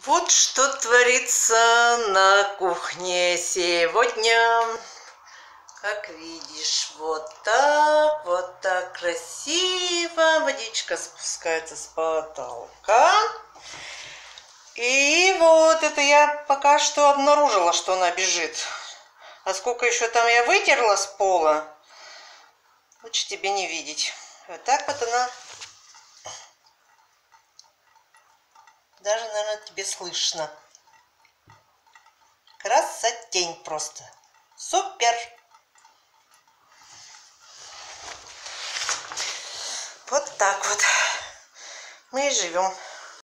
Вот что творится на кухне сегодня. Как видишь, вот так красиво. Водичка спускается с потолка. И вот это я пока что обнаружила, что она бежит. А сколько еще там я вытерла с пола, лучше тебе не видеть. Вот так вот она. Даже, наверное, тебе слышно. Красотень просто. Супер! Вот так вот мы и живем.